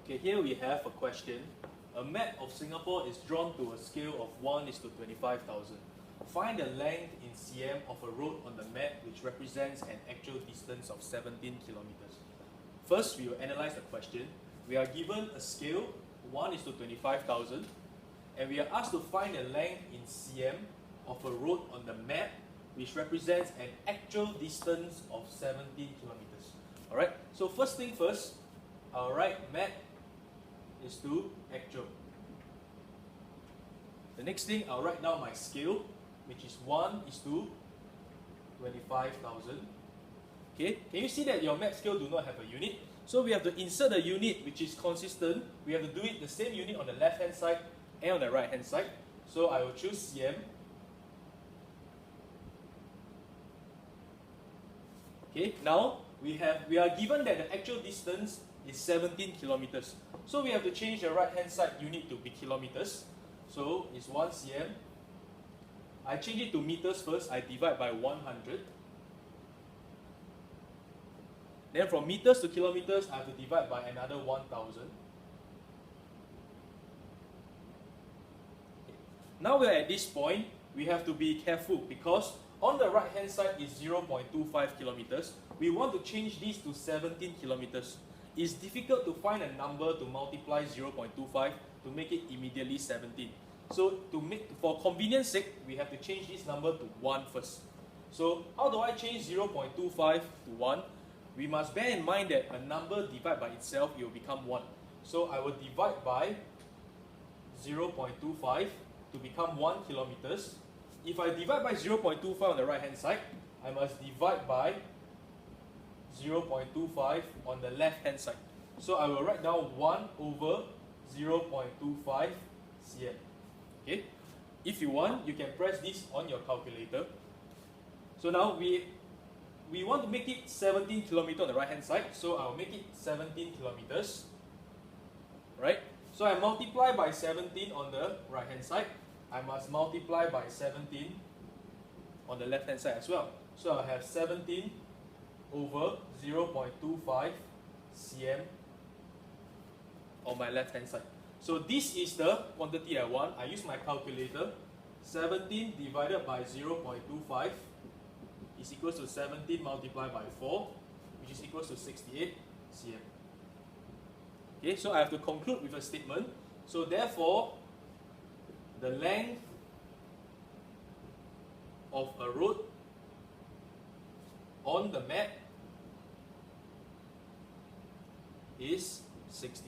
Okay, here we have a question. A map of Singapore is drawn to a scale of 1:25,000. Find the length in cm of a road on the map which represents an actual distance of 17 kilometers. First, we will analyze the question. We are given a scale 1:25,000 and we are asked to find the length in cm of a road on the map which represents an actual distance of 17 kilometers. Alright, so first thing first, I'll write map is to actual. The next thing, I'll write down my scale, which is 1:25,000. Okay, can you see that your map scale do not have a unit? So we have to insert a unit which is consistent. We have to do it the same unit on the left hand side and on the right hand side. So I will choose cm. Okay, now we are given that the actual distance is 17 kilometers. So we have to change the right hand side unit to be kilometers. So it's 1 cm. I change it to meters first. I divide by 100. Then from meters to kilometers, I have to divide by another 1000. Now we're at this point, we have to be careful because on the right hand side is 0.25 kilometers. We want to change this to 17 kilometers. It's difficult to find a number to multiply 0.25 to make it immediately 17. So for convenience sake, we have to change this number to 1 first. So how do I change 0.25 to 1? We must bear in mind that a number divided by itself, it will become 1. So I will divide by 0.25 to become 1 kilometers. If I divide by 0.25 on the right hand side, I must divide by 0.25 on the left hand side. So I will write down 1 over 0.25 cm. Okay? If you want, you can press this on your calculator. So now we want to make it 17 kilometers on the right hand side. So I will make it 17 kilometers. Right? So I multiply by 17 on the right hand side. I must multiply by 17 on the left hand side as well. So I have 17 over 0.25 cm on my left hand side. So this is the quantity I want. I use my calculator. 17 divided by 0.25 is equals to 17 multiplied by 4, which is equals to 68 cm. Okay, so I have to conclude with a statement. So therefore, the length of a road on the map is 68